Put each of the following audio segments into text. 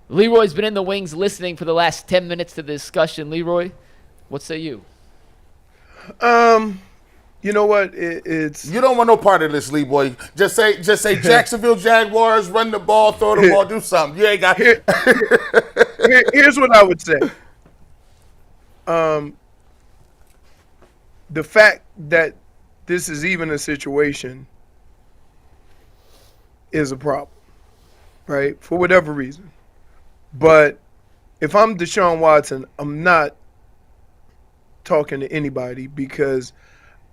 Leroy's been in the wings listening for the last 10 minutes to the discussion. Leroy, what say you? You know what? It's You don't want no part of this, Leroy. Just say Jacksonville Jaguars, run the ball, throw the ball, do something. You ain't got. Here's what I would say. The fact that this is even a situation is a problem, right? For whatever reason. But if I'm Deshaun Watson, I'm not talking to anybody because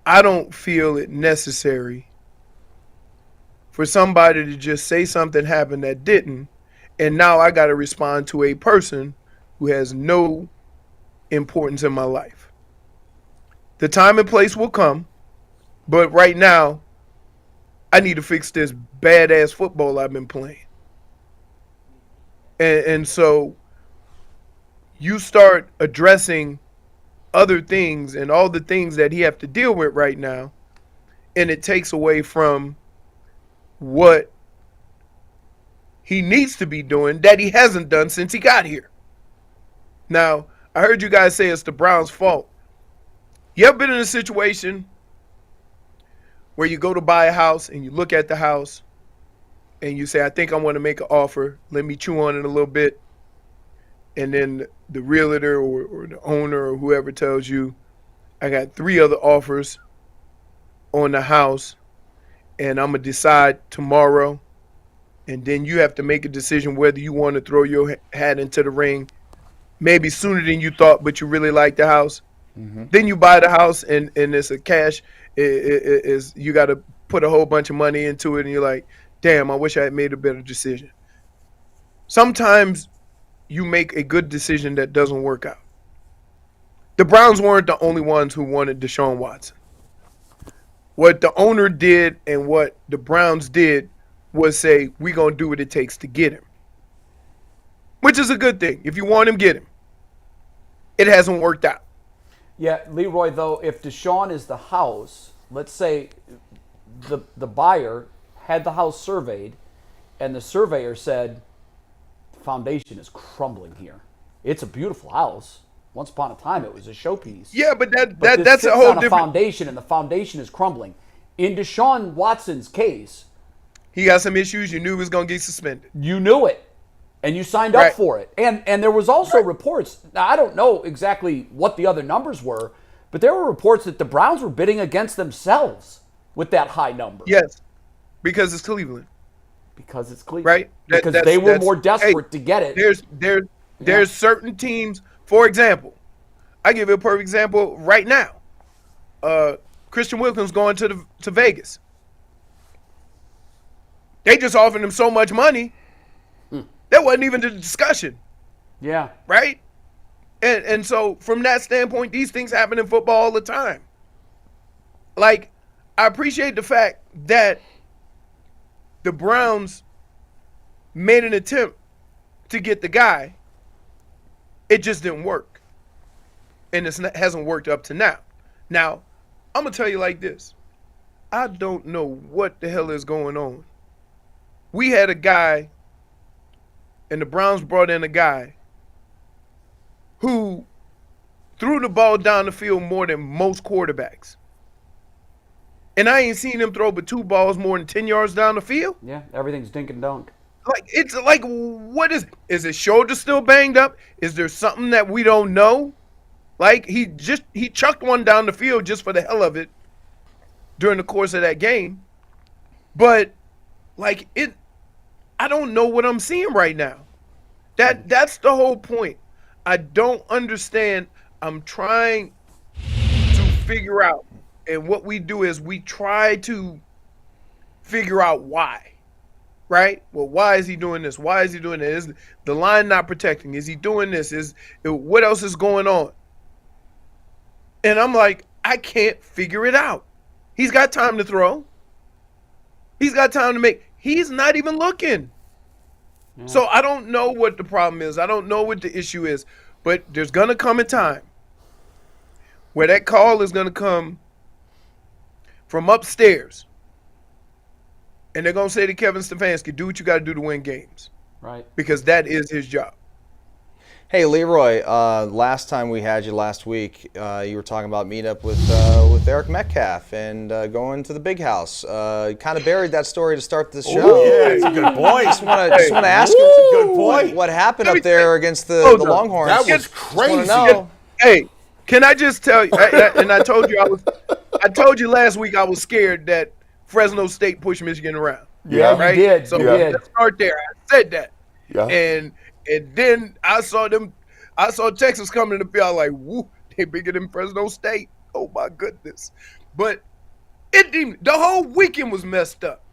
I don't feel it necessary for somebody to just say something happened that didn't, and now I got to respond to a person who has no importance in my life. The time and place will come, but right now, I need to fix this badass football I've been playing. And so you start addressing other things and all the things that he have to deal with right now, and it takes away from what he needs to be doing that he hasn't done since he got here. Now, I heard you guys say it's the Browns' fault. You ever been in a situation where you go to buy a house and you look at the house and you say, I think I want to make an offer. Let me chew on it a little bit. And then the realtor or the owner or whoever tells you, I got 3 other offers on the house and I'm going to decide tomorrow. And then you have to make a decision whether you want to throw your hat into the ring, maybe sooner than you thought, but you really like the house. Mm-hmm. Then you buy the house and it's a cash. You got to put a whole bunch of money into it and you're like, damn, I wish I had made a better decision. Sometimes you make a good decision that doesn't work out. The Browns weren't the only ones who wanted Deshaun Watson. What the owner did and what the Browns did was say, we're going to do what it takes to get him. Which is a good thing. If you want him, get him. It hasn't worked out. Yeah, Leroy, though, if Deshaun is the house, let's say the buyer had the house surveyed and the surveyor said, the foundation is crumbling here. It's a beautiful house. Once upon a time, it was a showpiece. Yeah, but that's a whole different foundation, and the foundation is crumbling. In Deshaun Watson's case, he got some issues. You knew he was going to get suspended. You knew it. And you signed up for it. And there was also reports. Now, I don't know exactly what the other numbers were, but there were reports that the Browns were bidding against themselves with that high number. Yes, because it's Cleveland. Because it's Cleveland. Right? Because they were more desperate to get it. There's certain teams, for example, I give you a perfect example right now. Christian Wilkins going to Vegas. They just offered him so much money. That wasn't even the discussion. Yeah. Right? And so from that standpoint, these things happen in football all the time. Like, I appreciate the fact that the Browns made an attempt to get the guy. It just didn't work. And it hasn't worked up to now. Now, I'm going to tell you like this. I don't know what the hell is going on. We had a guy, and the Browns brought in a guy who threw the ball down the field more than most quarterbacks. And I ain't seen him throw but 2 balls more than 10 yards down the field. Yeah, everything's dink and dunk. Like, it's like, what is his shoulder still banged up? Is there something that we don't know? Like, he chucked one down the field just for the hell of it during the course of that game. But, like, I don't know what I'm seeing right now. That's the whole point. I don't understand. I'm trying to figure out. And what we do is we try to figure out why. Right? Well, why is he doing this? Why is he doing that? Is the line not protecting? Is he doing this? What else is going on? And I'm like, I can't figure it out. He's got time to throw. He's got time to make. He's not even looking. Yeah. So I don't know what the problem is. I don't know what the issue is. But there's going to come a time where that call is going to come from upstairs. And they're going to say to Kevin Stefanski, do what you got to do to win games. Right. because that is his job. Hey, Leroy, last time we had you last week, you were talking about meeting up with Eric Metcalf and going to the big house. Kind of buried that story to start this show. Yeah, it's a good point. Just want to ask you Good point. what happened up there against the Hold on. Longhorns. That was Just wanna crazy. know. Hey, can I just tell you? And I told you I told you last week I was scared that Fresno State pushed Michigan around. Yeah, you right. did. So You did. let's start there. I said that. Yeah. And then I saw Texas coming in the field. Like, woo, they bigger than Fresno State. Oh my goodness. But the whole weekend was messed up.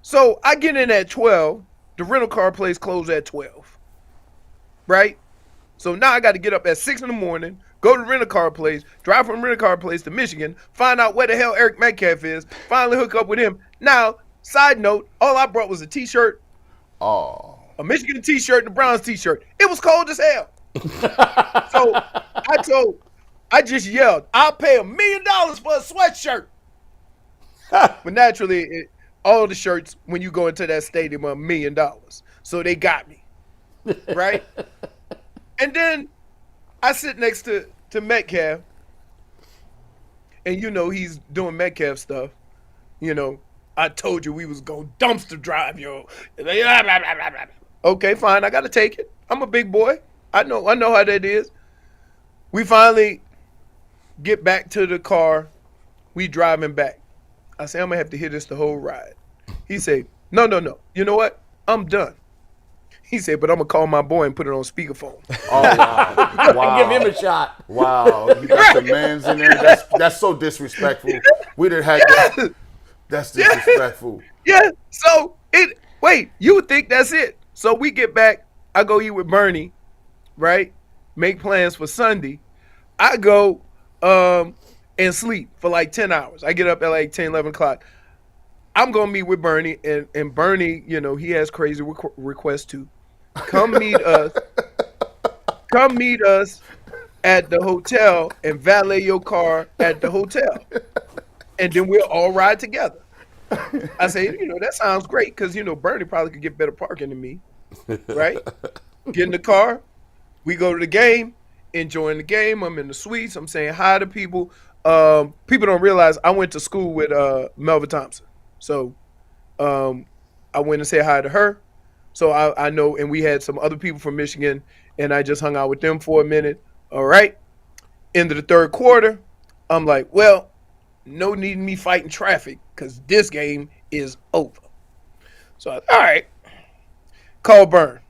So I get in at 12. The rental car place closed at 12. Right? So now I got to get up at 6 in the morning, go to the rental car place, drive from the rental car place to Michigan, find out where the hell Eric Metcalf is, finally hook up with him. Now, side note, all I brought was a T-shirt, Oh. a Michigan T-shirt, and a Browns T-shirt. It was cold as hell. So I just yelled, I'll pay $1 million for a sweatshirt. But naturally, all the shirts, when you go into that stadium, are $1 million. So they got me. Right? And then I sit next to Metcalf, and he's doing Metcalf stuff. I told you we was going to dumpster drive, yo. Okay, fine. I got to take it. I'm a big boy. I know how that is. We finally get back to the car. We driving back. I say, I'm going to have to hear this the whole ride. He said, no. You know what? I'm done. He said, but I'm going to call my boy and put it on speakerphone. Oh, wow. Wow. Give him a shot. Wow. You got the mans in there. That's so disrespectful. We done had that. That's disrespectful. Yeah. So, wait, you would think that's it. So we get back. I go eat with Bernie, right? Make plans for Sunday. I go and sleep for like 10 hours. I get up at like 10, 11 o'clock. I'm going to meet with Bernie. And Bernie, he has crazy requests too. Come meet us. Come meet us at the hotel and valet your car at the hotel. And then we'll all ride together. I say, that sounds great because, Bernie probably could get better parking than me, right? Get in the car. We go to the game, enjoying the game. I'm in the suites. I'm saying hi to people. People don't realize I went to school with Melva Thompson. So I went and said hi to her. So I know, and we had some other people from Michigan, and I just hung out with them for a minute. All right. End of the third quarter, I'm like, well, no need me fighting traffic because this game is over. So, all right. Call Byrne.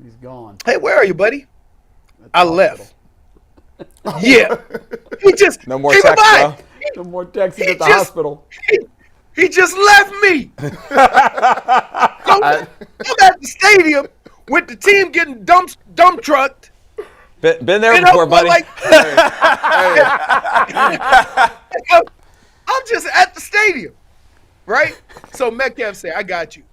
He's gone. Hey, where are you, buddy? I left. Yeah. He just No more keep in text, mind, bro. No more texting He at the just- hospital. He just left me. I'm at the stadium with the team getting dump trucked. Been there And before, I'm buddy. like, I'm just at the stadium, right? So Metcalf said, I got you.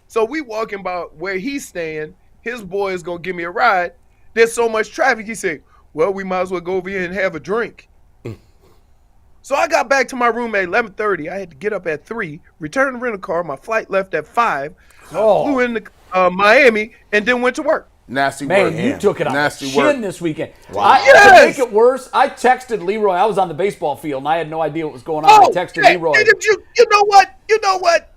So we walking about where he's staying. His boy is going to give me a ride. There's so much traffic. He said, well, we might as well go over here and have a drink. So I got back to my room at 11:30. I had to get up at 3, return the rental car. My flight left at 5. Flew into Miami and then went to work. Nasty Man, work. you took it on Nasty the chin work. this weekend. Wow. To Yes! make it worse, I texted Leroy. I was on the baseball field, and I had no idea what was going on. I texted hey, Leroy. You know what?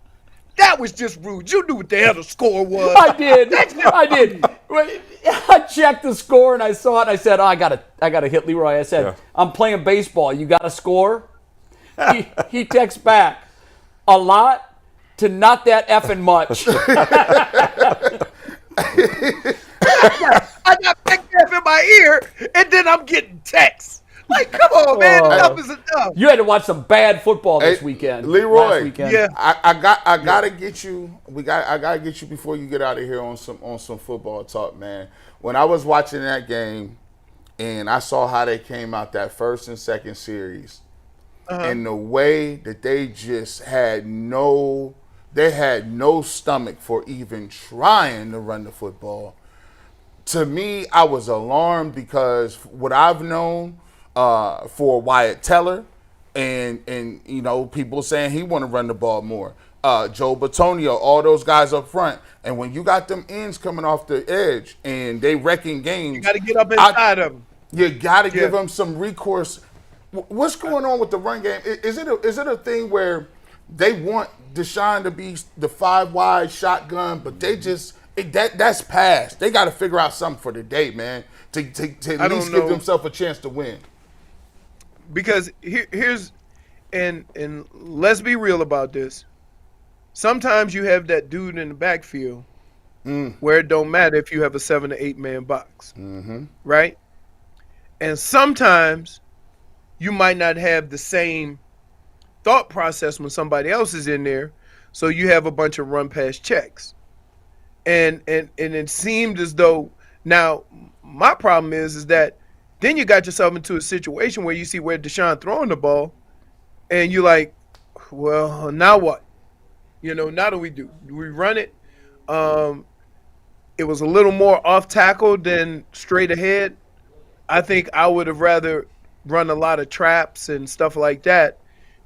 That was just rude. You knew what the hell the score was. I did. I checked the score and I saw it. And I said, "Oh, I gotta hit Leroy." I said, "I'm playing baseball. You got a score?" He texts back, "A lot to not that effing much." I got Metcalf in my ear, and then I'm getting texts. Like, come on, man, enough is enough. You had to watch some bad football this Hey, weekend. Leroy. last weekend. Yeah. I gotta get you. I gotta get you before you get out of here on some football talk, man. When I was watching that game, and I saw how they came out that first and second series, and the way that they just had no stomach for even trying to run the football. To me, I was alarmed because what I've known for Wyatt Teller, and people saying he want to run the ball more. Joe Batonio, all those guys up front. And when you got them ends coming off the edge and they wrecking games, You got to get up inside of them. you got to give them some recourse. What's going on with the run game? Is it a thing where they want Deshaun to be the 5 wide shotgun, but they just that's past. They got to figure out something for today, man, to at least give themselves a chance to win. Because here's and let's be real about this. Sometimes you have that dude in the backfield where it don't matter if you have a 7 to 8 man box, right? And sometimes you might not have the same thought process when somebody else is in there, so you have a bunch of run past checks. And it seemed as though now my problem is that then you got yourself into a situation where you see where Deshaun throwing the ball, and you're like, well, now what? Now do we do? Do we run it? It was a little more off tackle than straight ahead. I think I would have rather run a lot of traps and stuff like that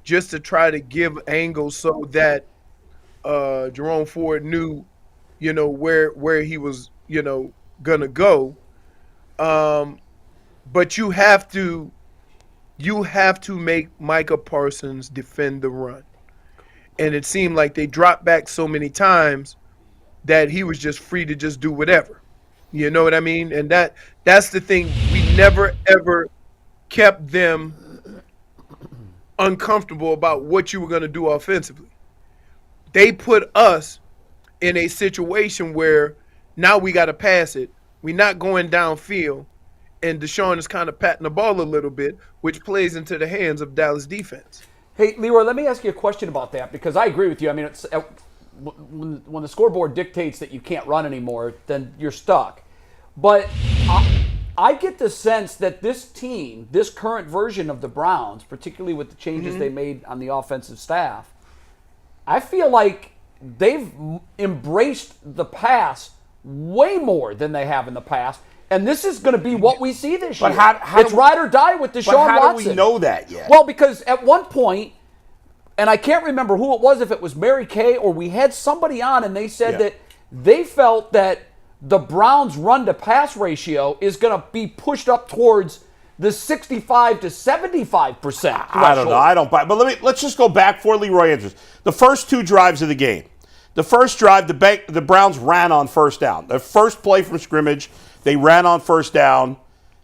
just to try to give angles so that Jerome Ford knew, where he was, gonna go. But you have to make Micah Parsons defend the run. And it seemed like they dropped back so many times that he was just free to just do whatever. You know what I mean? And that's the thing. We never, ever kept them uncomfortable about what you were going to do offensively. They put us in a situation where now we got to pass it. We're not going downfield. And Deshaun is kind of patting the ball a little bit, which plays into the hands of Dallas defense. Hey, Leroy, let me ask you a question about that, because I agree with you. I mean, it's, when the scoreboard dictates that you can't run anymore, then you're stuck. But I get the sense that this team, this current version of the Browns, particularly with the changes they made on the offensive staff, I feel like they've embraced the pass way more than they have in the past. And this is going to be what we see this year. It's ride or die with Deshaun Watson. How do we know that yet? Well, because at one point, and I can't remember who it was, if it was Mary Kay or we had somebody on, and they said that they felt that the Browns' run-to-pass ratio is going to be pushed up towards the 65 to 75%. I don't know. I don't buy. But let's just go back for Leroy answers. The first 2 drives of the game. The first drive, the Browns ran on first down. The first play from scrimmage, they ran on first down.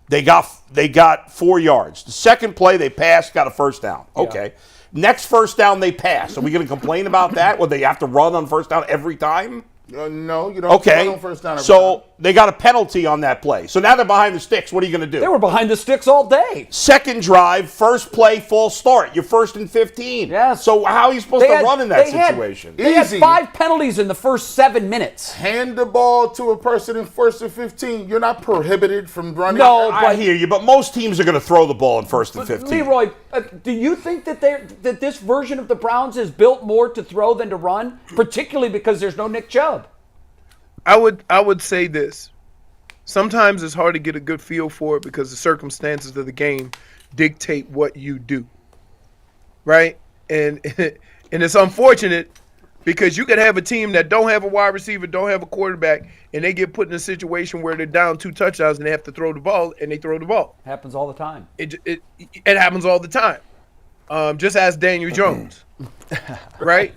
They got 4 yards. The second play, they passed, got a first down. Okay. Next first down, they passed. Are we going to complain about that? Will they have to run on first down every time? No, you don't. Okay. On first down every so time. they got a penalty on that play. So now they're behind the sticks. What are you going to do? They were behind the sticks all day. Second drive, first play, full start. You're 1st and 15. Yes. So how are you supposed to run in that situation? They had Easy. 5 penalties in the first 7 minutes. Hand the ball to a person in 1st and 15. You're not prohibited from running. No, I hear you, but most teams are going to throw the ball in 1st and 15. Leroy, do you think that this version of the Browns is built more to throw than to run, particularly because there's no Nick Chubb? I would say this. Sometimes it's hard to get a good feel for it because the circumstances of the game dictate what you do. Right? And it's unfortunate because you could have a team that don't have a wide receiver, don't have a quarterback, and they get put in a situation where they're down 2 touchdowns and they have to throw the ball, and they throw the ball. Happens all the time. It happens all the time. Just ask Daniel Jones. Right?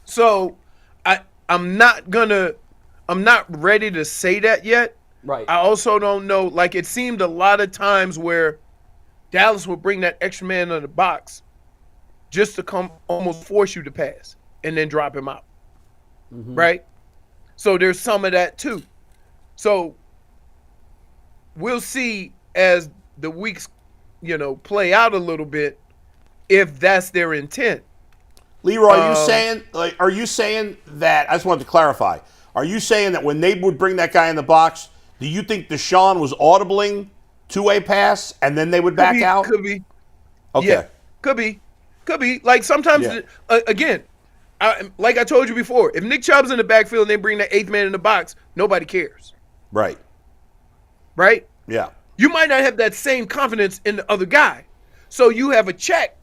So I'm not ready to say that yet. Right. I also don't know. Like, it seemed a lot of times where Dallas would bring that extra man in the box just to come almost force you to pass and then drop him out. Right? So there's some of that too. So we'll see as the weeks, play out a little bit if that's their intent. Leroy, are you saying that, I just wanted to clarify, are you saying that when they would bring that guy in the box, do you think Deshaun was audibling to a pass and then they would back out? Could be. Okay. Yeah, could be. Like sometimes, again, like I told you before, if Nick Chubb's in the backfield and they bring that 8th man in the box, nobody cares. Right. Right? Yeah. You might not have that same confidence in the other guy. So you have a check.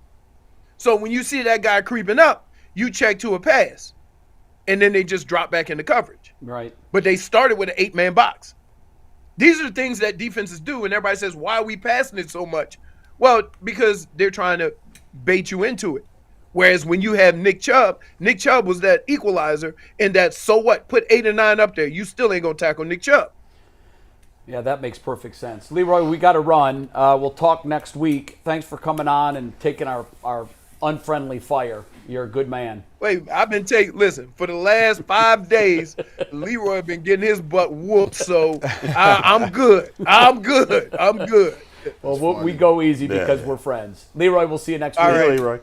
So when you see that guy creeping up, you check to a pass, and then they just drop back into coverage. Right. But they started with an 8-man box. These are the things that defenses do, and everybody says, why are we passing it so much? Well, because they're trying to bait you into it. Whereas when you have Nick Chubb was that equalizer, and that so what? Put 8 and 9 up there. You still ain't going to tackle Nick Chubb. Yeah, that makes perfect sense. Leroy, we got to run. We'll talk next week. Thanks for coming on and taking our unfriendly fire. You're a good man. Wait, I've been listen, for the last 5 days, Leroy been getting his butt whooped, so I'm good. I'm good. Well, we go easy because we're friends. Leroy, we'll see you next week. All right. Leroy.